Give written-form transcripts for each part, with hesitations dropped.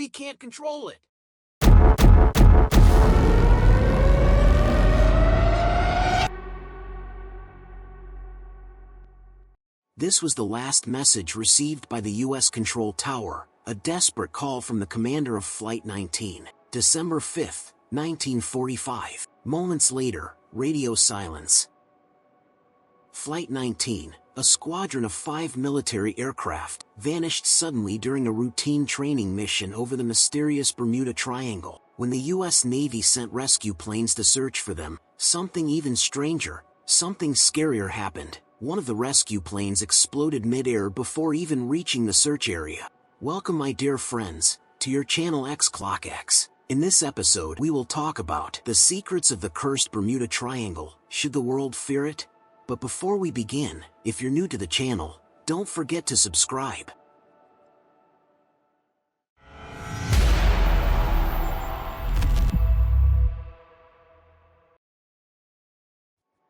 we can't control it. This was the last message received by the U.S. Control Tower, a desperate call from the commander of Flight 19, December 5, 1945. Moments later, radio silence. Flight 19, a squadron of 5 military aircraft, vanished suddenly during a routine training mission over the mysterious Bermuda Triangle. When the U.S. Navy sent rescue planes to search for them, something even stranger, something scarier happened. One of the rescue planes exploded mid-air before even reaching the search area. Welcome, my dear friends, to your channel X Clock X. In this episode we will talk about the secrets of the cursed Bermuda Triangle. Should the world fear it? But before we begin, if you're new to the channel, don't forget to subscribe.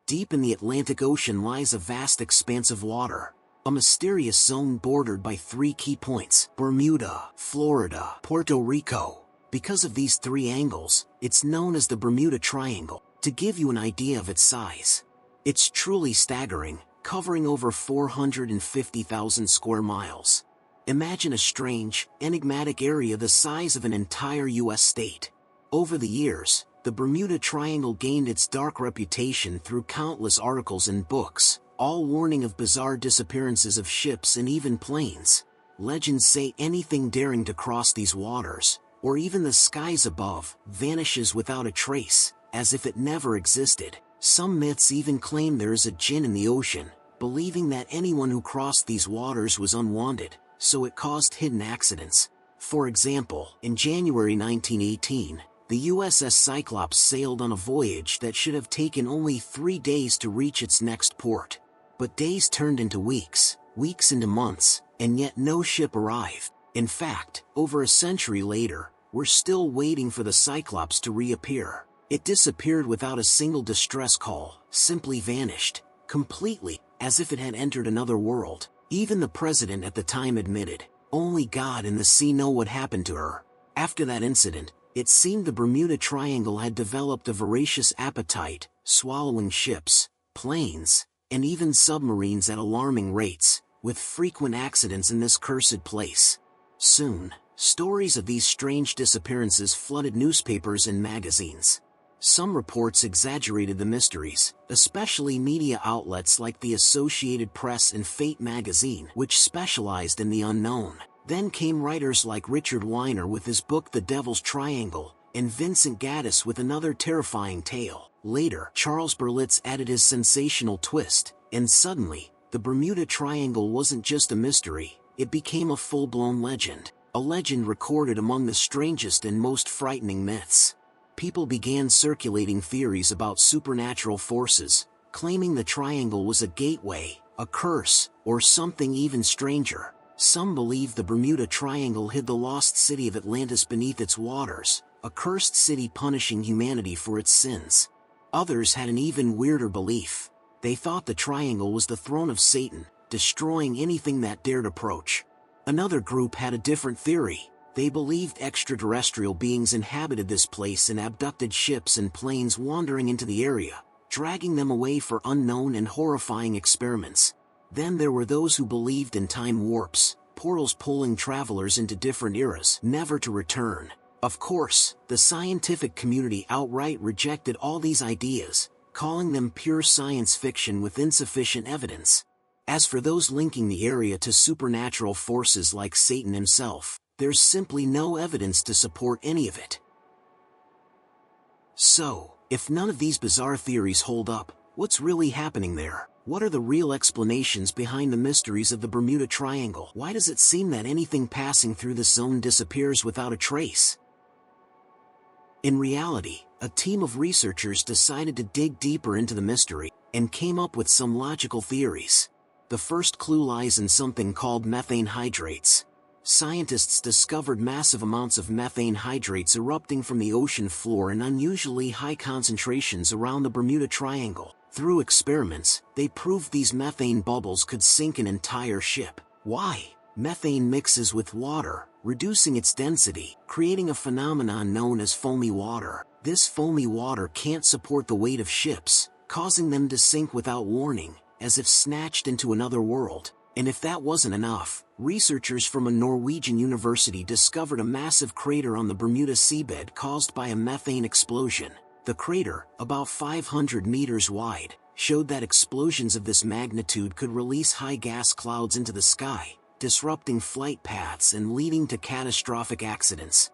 Deep in the Atlantic Ocean lies a vast expanse of water, a mysterious zone bordered by 3 key points: Bermuda, Florida, Puerto Rico. Because of these 3 angles, it's known as the Bermuda Triangle. To give you an idea of its size, it's truly staggering, covering over 450,000 square miles. Imagine a strange, enigmatic area the size of an entire U.S. state. Over the years, the Bermuda Triangle gained its dark reputation through countless articles and books, all warning of bizarre disappearances of ships and even planes. Legends say anything daring to cross these waters, or even the skies above, vanishes without a trace, as if it never existed. Some myths even claim there is a djinn in the ocean, believing that anyone who crossed these waters was unwanted, so it caused hidden accidents. For example, in January 1918, the USS Cyclops sailed on a voyage that should have taken only 3 days to reach its next port. But days turned into weeks, weeks into months, and yet no ship arrived. In fact, over a century later, we're still waiting for the Cyclops to reappear. It disappeared without a single distress call, simply vanished, completely, as if it had entered another world. Even the president at the time admitted, only God and the sea know what happened to her. After that incident, it seemed the Bermuda Triangle had developed a voracious appetite, swallowing ships, planes, and even submarines at alarming rates, with frequent accidents in this cursed place. Soon, stories of these strange disappearances flooded newspapers and magazines. Some reports exaggerated the mysteries, especially media outlets like the Associated Press and Fate magazine, which specialized in the unknown. Then came writers like Richard Weiner with his book The Devil's Triangle, and Vincent Gaddis with another terrifying tale. Later, Charles Berlitz added his sensational twist, and suddenly, the Bermuda Triangle wasn't just a mystery, it became a full-blown legend. A legend recorded among the strangest and most frightening myths. People began circulating theories about supernatural forces, claiming the triangle was a gateway, a curse, or something even stranger. Some believed the Bermuda Triangle hid the lost city of Atlantis beneath its waters, a cursed city punishing humanity for its sins. Others had an even weirder belief. They thought the triangle was the throne of Satan, destroying anything that dared approach. Another group had a different theory. They believed extraterrestrial beings inhabited this place and abducted ships and planes wandering into the area, dragging them away for unknown and horrifying experiments. Then there were those who believed in time warps, portals pulling travelers into different eras, never to return. Of course, the scientific community outright rejected all these ideas, calling them pure science fiction with insufficient evidence. As for those linking the area to supernatural forces like Satan himself, there's simply no evidence to support any of it. So, if none of these bizarre theories hold up, what's really happening there? What are the real explanations behind the mysteries of the Bermuda Triangle? Why does it seem that anything passing through this zone disappears without a trace? In reality, a team of researchers decided to dig deeper into the mystery, and came up with some logical theories. The first clue lies in something called methane hydrates. Scientists discovered massive amounts of methane hydrates erupting from the ocean floor in unusually high concentrations around the Bermuda Triangle. Through experiments, they proved these methane bubbles could sink an entire ship. Why? Methane mixes with water, reducing its density, creating a phenomenon known as foamy water. This foamy water can't support the weight of ships, causing them to sink without warning, as if snatched into another world. And if that wasn't enough, researchers from a Norwegian university discovered a massive crater on the Bermuda seabed caused by a methane explosion. The crater, about 500 meters wide, showed that explosions of this magnitude could release high gas clouds into the sky, disrupting flight paths and leading to catastrophic accidents.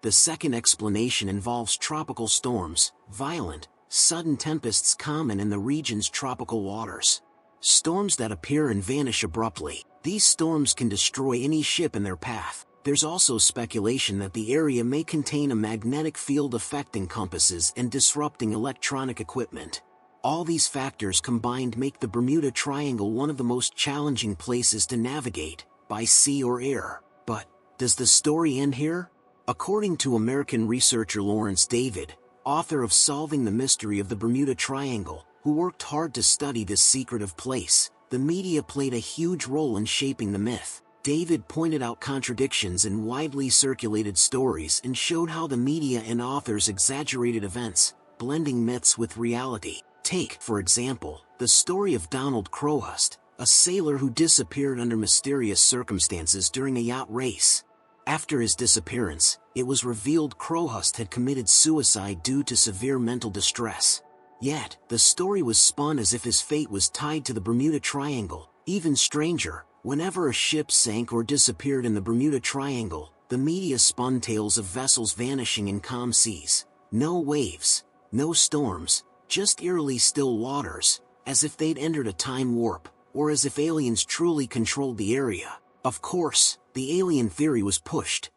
The second explanation involves tropical storms, violent, sudden tempests common in the region's tropical waters. Storms that appear and vanish abruptly. These storms can destroy any ship in their path. There's also speculation that the area may contain a magnetic field affecting compasses and disrupting electronic equipment. All these factors combined make the Bermuda Triangle one of the most challenging places to navigate, by sea or air. But, does the story end here? According to American researcher Lawrence David, author of Solving the Mystery of the Bermuda Triangle, who worked hard to study this secretive place, the media played a huge role in shaping the myth. David pointed out contradictions in widely circulated stories and showed how the media and authors exaggerated events, blending myths with reality. Take, for example, the story of Donald Crowhurst, a sailor who disappeared under mysterious circumstances during a yacht race. After his disappearance, it was revealed Crowhurst had committed suicide due to severe mental distress. Yet, the story was spun as if his fate was tied to the Bermuda Triangle. Even stranger, whenever a ship sank or disappeared in the Bermuda Triangle, the media spun tales of vessels vanishing in calm seas. No waves, no storms, just eerily still waters, as if they'd entered a time warp, or as if aliens truly controlled the area. Of course, the alien theory was pushed.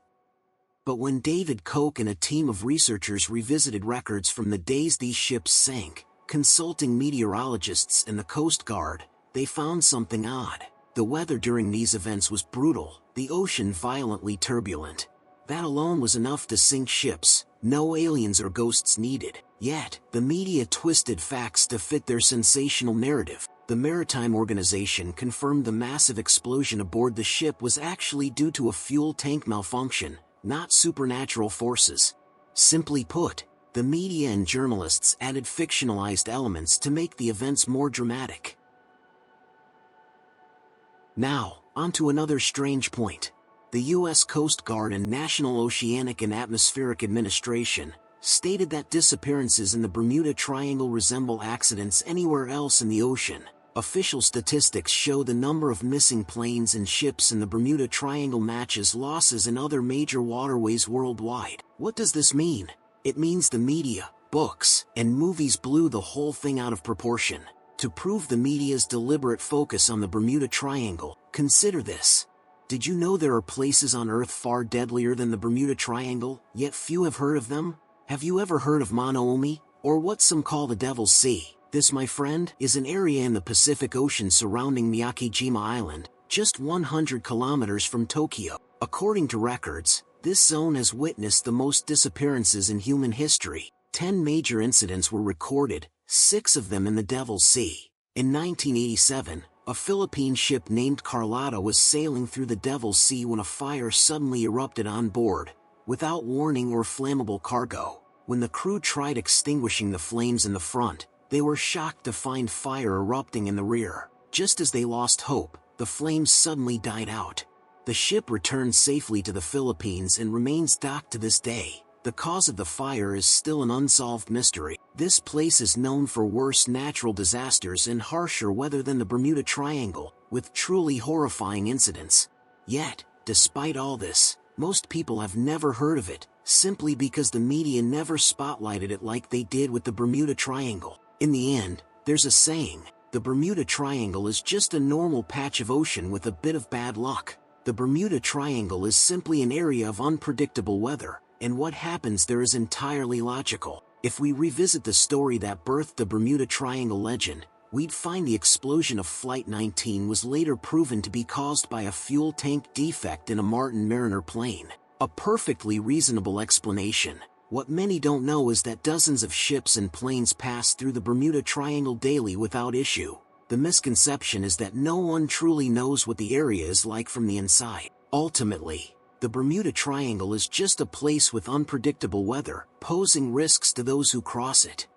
But when David Koch and a team of researchers revisited records from the days these ships sank, consulting meteorologists and the Coast Guard, they found something odd. The weather during these events was brutal, the ocean violently turbulent. That alone was enough to sink ships, no aliens or ghosts needed. Yet, the media twisted facts to fit their sensational narrative. The Maritime Organization confirmed the massive explosion aboard the ship was actually due to a fuel tank malfunction, not supernatural forces. Simply put, the media and journalists added fictionalized elements to make the events more dramatic. Now, onto another strange point. The U.S. Coast Guard and National Oceanic and Atmospheric Administration stated that disappearances in the Bermuda Triangle resemble accidents anywhere else in the ocean. Official statistics show the number of missing planes and ships in the Bermuda Triangle matches losses in other major waterways worldwide. What does this mean? It means the media, books, and movies blew the whole thing out of proportion. To prove the media's deliberate focus on the Bermuda Triangle, consider this. Did you know there are places on Earth far deadlier than the Bermuda Triangle, yet few have heard of them? Have you ever heard of Mono-Omi, or what some call the Devil's Sea? This, my friend, is an area in the Pacific Ocean surrounding Miyakijima Island, just 100 kilometers from Tokyo. According to records, this zone has witnessed the most disappearances in human history. 10 major incidents were recorded, 6 of them in the Devil's Sea. In 1987, a Philippine ship named Carlotta was sailing through the Devil's Sea when a fire suddenly erupted on board, without warning or flammable cargo. When the crew tried extinguishing the flames in the front, they were shocked to find fire erupting in the rear. Just as they lost hope, the flames suddenly died out. The ship returned safely to the Philippines and remains docked to this day. The cause of the fire is still an unsolved mystery. This place is known for worse natural disasters and harsher weather than the Bermuda Triangle, with truly horrifying incidents. Yet, despite all this, most people have never heard of it, simply because the media never spotlighted it like they did with the Bermuda Triangle. In the end, there's a saying, the Bermuda Triangle is just a normal patch of ocean with a bit of bad luck. The Bermuda Triangle is simply an area of unpredictable weather, and what happens there is entirely logical. If we revisit the story that birthed the Bermuda Triangle legend, we'd find the explosion of Flight 19 was later proven to be caused by a fuel tank defect in a Martin Mariner plane. A perfectly reasonable explanation. What many don't know is that dozens of ships and planes pass through the Bermuda Triangle daily without issue. The misconception is that no one truly knows what the area is like from the inside. Ultimately, the Bermuda Triangle is just a place with unpredictable weather, posing risks to those who cross it.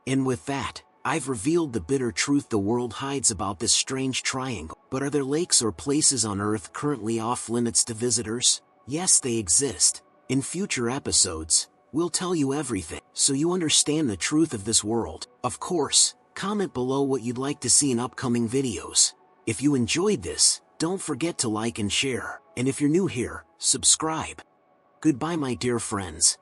And with that, I've revealed the bitter truth the world hides about this strange triangle. But are there lakes or places on Earth currently off limits to visitors? Yes, they exist. In future episodes, we'll tell you everything, so you understand the truth of this world. Of course, comment below what you'd like to see in upcoming videos. If you enjoyed this, don't forget to like and share. And if you're new here, subscribe. Goodbye, my dear friends.